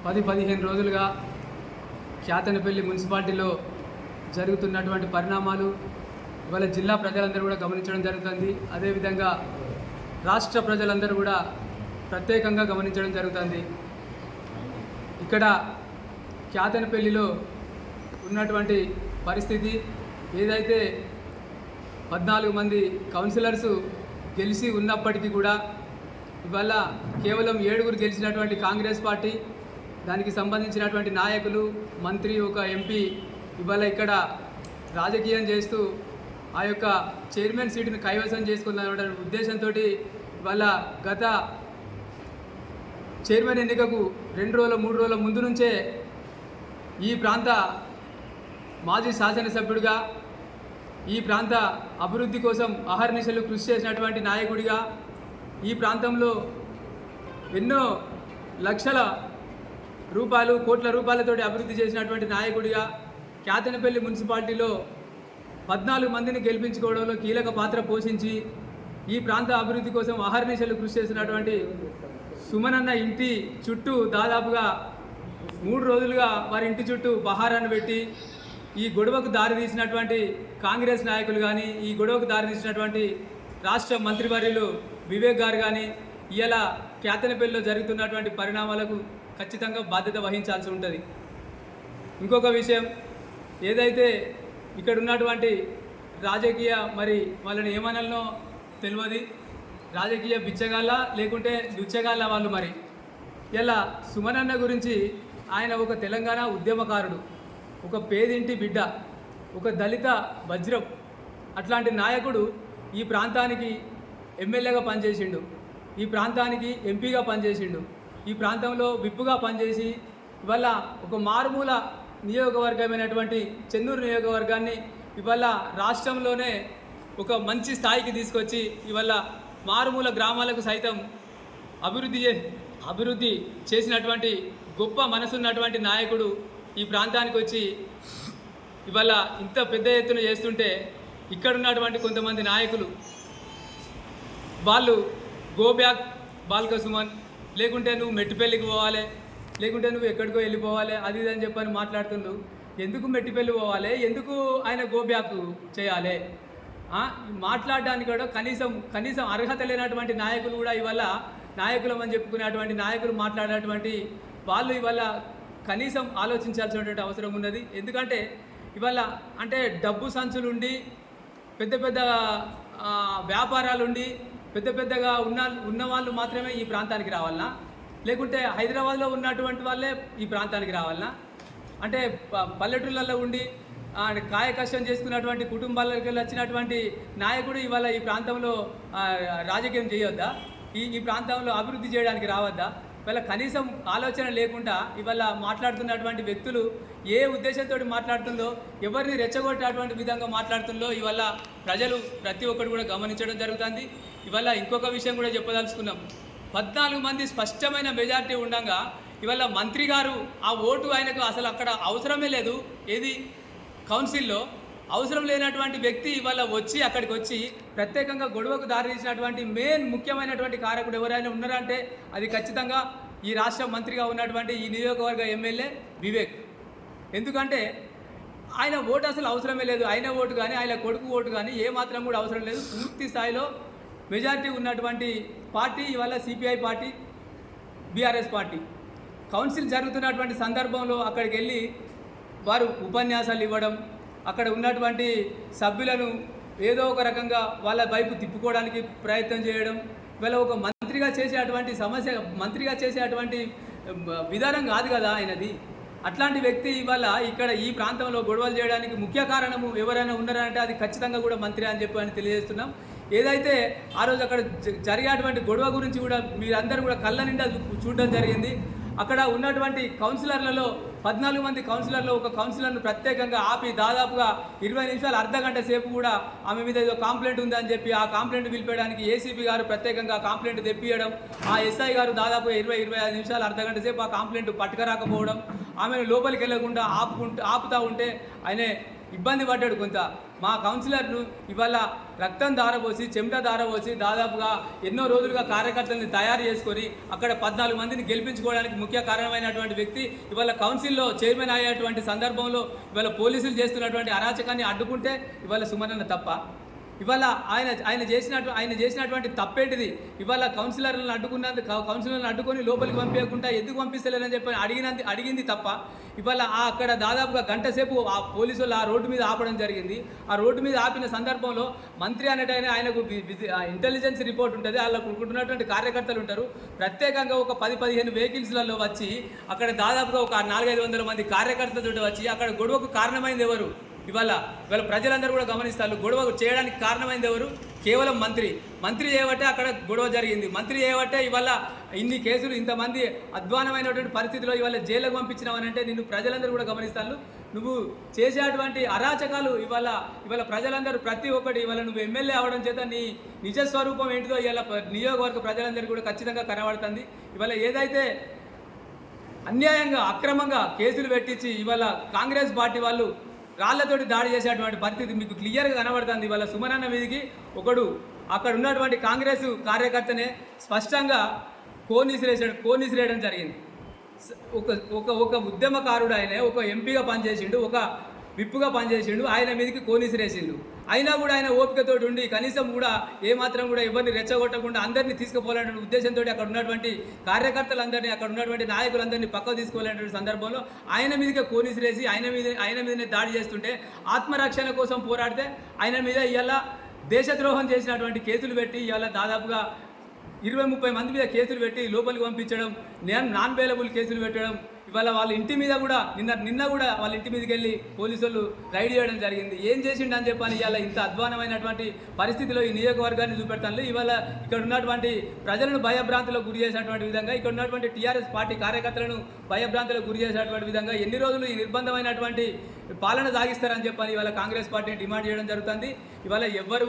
10-15 రోజులుగా క్యాతనపల్లి మున్సిపాలిటీలో జరుగుతున్నటువంటి పరిణామాలు ఇవాళ జిల్లా ప్రజలందరూ కూడా గమనించడం జరుగుతుంది. అదేవిధంగా రాష్ట్ర ప్రజలందరూ కూడా ప్రత్యేకంగా గమనించడం జరుగుతుంది. ఇక్కడ క్యాతనపల్లిలో ఉన్నటువంటి పరిస్థితి ఏదైతే 14 మంది కౌన్సిలర్స్ గెలిచి ఉన్నప్పటికీ కూడా ఇవాళ కేవలం 7 గెలిచినటువంటి కాంగ్రెస్ పార్టీ, దానికి సంబంధించినటువంటి నాయకులు, మంత్రి, ఒక ఎంపీ ఇవాళ ఇక్కడ రాజకీయం చేస్తూ ఆ యొక్క చైర్మన్ సీటును కైవసం చేసుకున్న ఉద్దేశంతో ఇవాళ గత చైర్మన్ ఎన్నికకు 2 రోజుల 3 రోజుల ముందు నుంచే ఈ ప్రాంత మాజీ శాసనసభ్యుడిగా, ఈ ప్రాంత అభివృద్ధి కోసం అహర్నిశలు కృషి చేసినటువంటి నాయకుడిగా, ఈ ప్రాంతంలో ఎన్నో లక్షల రూపాయలు, కోట్ల రూపాయలతోటి అభివృద్ధి చేసినటువంటి నాయకుడిగా క్యాతనపల్లి మున్సిపాలిటీలో 14 మందిని గెలిపించుకోవడంలో కీలక పాత్ర పోషించి ఈ ప్రాంత అభివృద్ధి కోసం అహర్నిశలు కృషి చేసినటువంటి సుమనన్న ఇంటి చుట్టూ దాదాపుగా 3 రోజులుగా వారి ఇంటి చుట్టూ పహారాన్ని పెట్టి ఈ గొడవకు దారి తీసినటువంటి కాంగ్రెస్ నాయకులు కానీ, ఈ గొడవకు దారి తీసినటువంటి రాష్ట్ర మంత్రివర్యులు వివేక్ గారు కానీ ఇలా క్యాతనపల్లిలో జరుగుతున్నటువంటి పరిణామాలకు ఖచ్చితంగా బాధ్యత వహించాల్సి ఉంటుంది. ఇంకొక విషయం, ఏదైతే ఇక్కడ ఉన్నటువంటి రాజకీయ, మరి వాళ్ళని ఏమనాలనో తెలియదు, రాజకీయ బిచ్చగాళ్ళ లేకుంటే లుచ్చగాళ్ళ వాళ్ళు. మరి ఇలా సుమనన్న గురించి, ఆయన ఒక తెలంగాణ ఉద్యమకారుడు, ఒక పేదింటి బిడ్డ, ఒక దళిత వజ్రం, అట్లాంటి నాయకుడు ఈ ప్రాంతానికి ఎమ్మెల్యేగా పనిచేసిండు, ఈ ప్రాంతానికి ఎంపీగా పనిచేసిండు, ఈ ప్రాంతంలో విప్పుగా పనిచేసి ఇవాళ ఒక మారుమూల నియోజకవర్గమైనటువంటి చెన్నూరు నియోజకవర్గాన్ని ఇవాళ రాష్ట్రంలోనే ఒక మంచి స్థాయికి తీసుకొచ్చి ఇవాళ మారుమూల గ్రామాలకు సైతం అభివృద్ధి చేసినటువంటి గొప్ప మనసున్నటువంటి నాయకుడు ఈ ప్రాంతానికి వచ్చి ఇవాళ ఇంత పెద్ద ఎత్తున చేస్తుంటే ఇక్కడున్నటువంటి కొంతమంది నాయకులు వాళ్ళు గో బ్యాక్ బాల్క సుమన్, లేకుంటే నువ్వు మెట్టిపల్లికి పోవాలి, లేకుంటే నువ్వు ఎక్కడికో వెళ్ళిపోవాలి, అది ఇది అని చెప్పని మాట్లాడుతుండ్రు. ఎందుకు మెట్టిపల్లి పోవాలి, ఎందుకు ఆయన గో బ్యాక్ చేయాలి? మాట్లాడడానికి కూడా కనీసం అర్హత లేనటువంటి నాయకులు కూడా ఇవాళ నాయకులం అని చెప్పుకునేటువంటి నాయకులు మాట్లాడేటువంటి వాళ్ళు ఇవాళ కనీసం ఆలోచించాల్సినటువంటి అవసరం ఉన్నది. ఎందుకంటే ఇవాళ అంటే డబ్బు సంచులుండి, పెద్ద పెద్ద వ్యాపారాలుండి, పెద్దగా ఉన్న వాళ్ళు మాత్రమే ఈ ప్రాంతానికి రావాలనా, లేకుంటే హైదరాబాద్లో ఉన్నటువంటి వాళ్ళే ఈ ప్రాంతానికి రావాలనా? అంటే పల్లెటూళ్ళల్లో ఉండి కాయ కష్టం చేసుకున్నటువంటి కుటుంబాలకి వచ్చినటువంటి నాయకుడు ఇవాళ ఈ ప్రాంతంలో రాజకీయం చేయొద్దా? ఈ ప్రాంతంలో అభివృద్ధి చేయడానికి రావద్దా? ఇవాళ కనీసం ఆలోచన లేకుండా ఇవాళ మాట్లాడుతున్నటువంటి వ్యక్తులు ఏ ఉద్దేశంతో మాట్లాడుతుందో, ఎవరిని రెచ్చగొట్టేటువంటి విధంగా మాట్లాడుతుందో ఇవాళ ప్రజలు ప్రతి ఒక్కరు కూడా గమనించడం జరుగుతుంది. ఇవాళ ఇంకొక విషయం కూడా చెప్పదలుచుకున్నాం. 14 మంది స్పష్టమైన మెజారిటీ ఉండగా ఇవాళ మంత్రి గారు ఆ ఓటు ఆయనకు అసలు అక్కడ అవసరమే లేదు, ఏది కౌన్సిల్లో అవసరం లేనటువంటి వ్యక్తి ఇవాళ వచ్చి అక్కడికి వచ్చి ప్రత్యేకంగా గొడవకు దారితీసినటువంటి ముఖ్యమైనటువంటి కారకుడు ఎవరైనా ఉన్నారంటే అది ఖచ్చితంగా ఈ రాష్ట్ర మంత్రిగా ఉన్నటువంటి ఈ నియోజకవర్గ ఎమ్మెల్యే వివేక్. ఎందుకంటే ఆయన ఓటు అసలు అవసరమే లేదు, ఆయన ఓటు కానీ ఆయన కొడుకు ఓటు కానీ ఏమాత్రం కూడా అవసరం లేదు. పూర్తి స్థాయిలో మెజారిటీ ఉన్నటువంటి పార్టీ ఇవాళ CPI party, BRS party. Council జరుగుతున్నటువంటి సందర్భంలో అక్కడికి వెళ్ళి వారు ఉపన్యాసాలు ఇవ్వడం, అక్కడ ఉన్నటువంటి సభ్యులను ఏదో ఒక రకంగా వాళ్ళ వైపు తిప్పుకోవడానికి ప్రయత్నం చేయడం, వీళ్ళ ఒక మంత్రిగా చేసేటువంటి విధానం కాదు కదా ఆయనది. అట్లాంటి వ్యక్తి ఇవాళ ఇక్కడ ఈ ప్రాంతంలో గొడవలు చేయడానికి ముఖ్య కారణము ఎవరైనా ఉన్నారంటే అది ఖచ్చితంగా కూడా మంత్రి అని చెప్పి తెలియజేస్తున్నాం. ఏదైతే ఆ రోజు అక్కడ జరిగేటువంటి గొడవ గురించి కూడా మీరందరూ కూడా కళ్ళ నిండా చూడడం జరిగింది. అక్కడ ఉన్నటువంటి కౌన్సిలర్లలో 14 మంది కౌన్సిలర్లు ఒక కౌన్సిలర్ను ప్రత్యేకంగా ఆపి దాదాపుగా 20 నిమిషాలు, అర్ధగంట సేపు కూడా ఆమె మీద ఏదో కంప్లైంట్ ఉందని చెప్పి ఆ కంప్లైంట్ పిలిపేయడానికి ఏసీపీ గారు ప్రత్యేకంగా కంప్లైంట్ తెప్పియడం, ఆ ఎస్ఐ గారు దాదాపు 20-25 నిమిషాలు, అర్ధగంట సేపు ఆ కంప్లైంట్ పట్టుకరాకపోవడం, ఆమెను లోపలికి వెళ్ళకుండా ఆపుతూ ఉంటే ఆయనే ఇబ్బంది పడ్డాడు కొంత. మా కౌన్సిలర్ను ఇవాళ రక్తం దారపోసి చెమట దారపోసి దాదాపుగా ఎన్నో రోజులుగా కార్యకర్తల్ని తయారు చేసుకొని అక్కడ 14 మందిని గెలిపించుకోవడానికి ముఖ్య కారణమైనటువంటి వ్యక్తి ఇవాళ కౌన్సిల్లో చైర్మన్ అయ్యేటువంటి సందర్భంలో ఇవాళ పోలీసులు చేస్తున్నటువంటి అరాచకాన్ని అడ్డుకుంటే ఇవాళ సుమనన్న తప్ప? ఇవాళ ఆయన చేసినటువంటి తప్పేంటిది? ఇవాళ కౌన్సిలర్లను అడ్డుకొని లోపలికి పంపించకుండా ఎందుకు పంపిస్తలేరని చెప్పి అడిగింది తప్ప. ఇవాళ అక్కడ దాదాపుగా గంట సేపు ఆ పోలీసులు ఆ రోడ్డు మీద ఆపడం జరిగింది. ఆ రోడ్డు మీద ఆపిన సందర్భంలో మంత్రి అనేటైనా ఆయనకు ఇంటెలిజెన్స్ రిపోర్ట్ ఉంటుంది, వాళ్ళకు ఉన్నటువంటి కార్యకర్తలు ఉంటారు. ప్రత్యేకంగా ఒక 10-15 వెహికల్స్లలో వచ్చి అక్కడ దాదాపుగా ఒక 400-500 మంది కార్యకర్తలతో వచ్చి అక్కడ గొడవకు కారణమైంది ఎవరు? ఇవాళ ప్రజలందరూ కూడా గమనిస్తారు. గొడవ చేయడానికి కారణమైంది ఎవరు? కేవలం మంత్రి చేయబట్టే అక్కడ గొడవ జరిగింది. మంత్రి చేయబట్టే ఇవాళ ఇన్ని కేసులు, ఇంతమంది అధ్వానమైనటువంటి పరిస్థితిలో ఇవాళ జైలుకు పంపించినావనంటే నిన్ను ప్రజలందరూ కూడా గమనిస్తారు. నువ్వు చేసేటువంటి అరాచకాలు ఇవాళ ప్రజలందరూ ప్రతి ఒక్కటి ఇవాళ నువ్వు ఎమ్మెల్యే అవడం చేత నీ నిజస్వరూపం ఏంటిదో ఇవాళ నియోజకవర్గ ప్రజలందరికీ కూడా ఖచ్చితంగా కనబడుతుంది. ఇవాళ ఏదైతే అన్యాయంగా అక్రమంగా కేసులు పెట్టించి ఇవాళ కాంగ్రెస్ పార్టీ వాళ్ళు రాళ్లతోటి దాడి చేసేటువంటి పరిస్థితి మీకు క్లియర్గా కనబడుతుంది. ఇవాళ సుమనన్న మీదికి ఒకడు అక్కడ ఉన్నటువంటి కాంగ్రెస్ కార్యకర్తనే స్పష్టంగా కోనిసిరేయడం జరిగింది. ఒక ఉద్యమకారుడు ఆయన, ఒక ఎంపీగా పనిచేసిండు, ఒక విప్పుగా పనిచేసిండు, ఆయన మీదకి కోనిసిరేసిండు. అయినా కూడా ఆయన ఓపికతోటి ఉండి కనీసం కూడా ఏమాత్రం కూడా ఎవరిని రెచ్చగొట్టకుండా అందరినీ తీసుకుపోవాలనే ఉద్దేశంతో అక్కడ ఉన్నటువంటి కార్యకర్తలందరినీ, అక్కడ ఉన్నటువంటి నాయకులందరినీ పక్కకు తీసుకోవాలనేటువంటి సందర్భంలో ఆయన మీదకే కోనిసిరేసి ఆయన మీదనే దాడి చేస్తుంటే ఆత్మరక్షణ కోసం పోరాడితే ఆయన మీద ఇవాళ దేశద్రోహం చేసినటువంటి కేసులు పెట్టి ఇవాళ దాదాపుగా 20-30 మంది మీద కేసులు పెట్టి లోపలికి పంపించడం, నాన్ బెయిలబుల్ కేసులు పెట్టడం. ఇవాళ వాళ్ళ ఇంటి మీద కూడా నిన్న కూడా వాళ్ళ ఇంటి మీదకి వెళ్ళి పోలీసులు రైడ్ చేయడం జరిగింది. ఏం చేసిండు అని చెప్పని ఇవాళ ఇంత అధ్వానమైనటువంటి పరిస్థితిలో ఈ నియోజకవర్గాన్ని చూపెడతాను. ఇవాళ ఇక్కడ ఉన్నటువంటి ప్రజలను భయభ్రాంతులకు గురి చేసినటువంటి విధంగా, ఇక్కడ ఉన్నటువంటి టీఆర్ఎస్ పార్టీ కార్యకర్తలను భయభ్రాంతులకు గురి చేసినటువంటి విధంగా ఎన్ని రోజులు ఈ నిర్బంధమైనటువంటి పాలన సాగిస్తారని చెప్పని ఇవాళ కాంగ్రెస్ పార్టీని డిమాండ్ చేయడం జరుగుతుంది. ఇవాళ ఎవ్వరు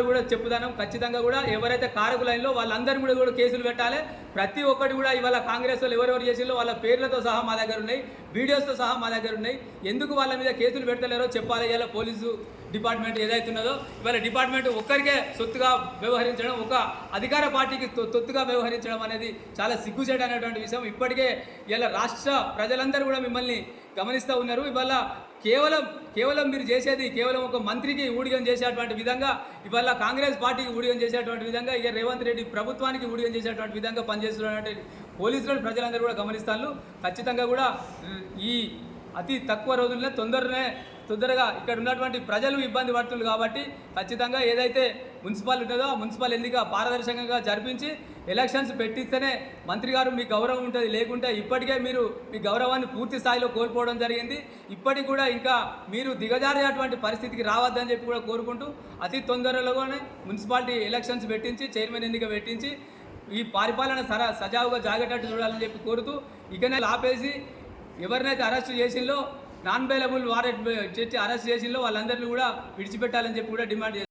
కూడా చెప్పుదానం ఖచ్చితంగా కూడా ఎవరైతే కారకులైనలో వాళ్ళందరూ కూడా కేసులు పెట్టాలి. ప్రతి ఒక్కటి కూడా ఇవాళ కాంగ్రెస్ వాళ్ళు ఎవరెవరు చేసిందో వాళ్ళ పేర్లతో సహా మా దగ్గర ఉన్నాయి, వీడియోస్తో సహా మా దగ్గర ఉన్నాయి. ఎందుకు వాళ్ళ మీద కేసులు పెడతలేరో చెప్పాలి. ఇవాళ పోలీసు డిపార్ట్మెంట్ ఏదైతున్నదో ఇవాళ డిపార్ట్మెంట్ ఒక్కరికే సొత్తుగా వ్యవహరించడం, ఒక అధికార పార్టీకి తొత్తుగా వ్యవహరించడం అనేది చాలా సిగ్గుచేటైనటువంటి విషయం. ఇప్పటికే ఇలా రాష్ట్ర ప్రజలందరూ కూడా మిమ్మల్ని గమనిస్తూ ఉన్నారు. ఇవాళ కేవలం మీరు చేసేది కేవలం ఒక మంత్రికి ఊడిగం చేసేటువంటి విధంగా, ఇవాళ కాంగ్రెస్ పార్టీకి ఊడిగం చేసేటువంటి విధంగా, ఇక రేవంత్ రెడ్డి ప్రభుత్వానికి ఊడిగం చేసేటువంటి విధంగా పనిచేస్తున్నటువంటి పోలీసులను ప్రజలందరూ కూడా గమనిస్తారు. ఖచ్చితంగా కూడా ఈ అతి తక్కువ రోజుల్లో తొందరగా ఇక్కడ ఉన్నటువంటి ప్రజలు ఇబ్బంది పడుతున్నారు కాబట్టి ఖచ్చితంగా ఏదైతే మున్సిపల్ ఉంటుందో ఆ మున్సిపల్ ఎన్నిక పారదర్శకంగా జరిపించి ఎలక్షన్స్ పెట్టిస్తేనే మంత్రి గారు మీ గౌరవం ఉంటుంది. లేకుంటే ఇప్పటికే మీరు మీ గౌరవాన్ని పూర్తి స్థాయిలో కోల్పోవడం జరిగింది. ఇప్పటికి కూడా ఇంకా మీరు దిగజారేటువంటి పరిస్థితికి రావద్దని చెప్పి కూడా కోరుకుంటూ అతి తొందరలోనే మున్సిపాలిటీ ఎలక్షన్స్ పెట్టించి చైర్మన్ ఎన్నిక పెట్టించి ఈ పరిపాలన సజావుగా జాగేటట్టు చూడాలని చెప్పి కోరుతూ ఇకనే ఆపేసి ఎవరినైతే అరెస్ట్ చేసిందో నాన్ బెయిలబుల్ వారెంట్ చేసి అరెస్ట్ చేసిందో వాళ్ళందరినీ కూడా విడిచిపెట్టాలని చెప్పి కూడా డిమాండ్ చేస్తారు.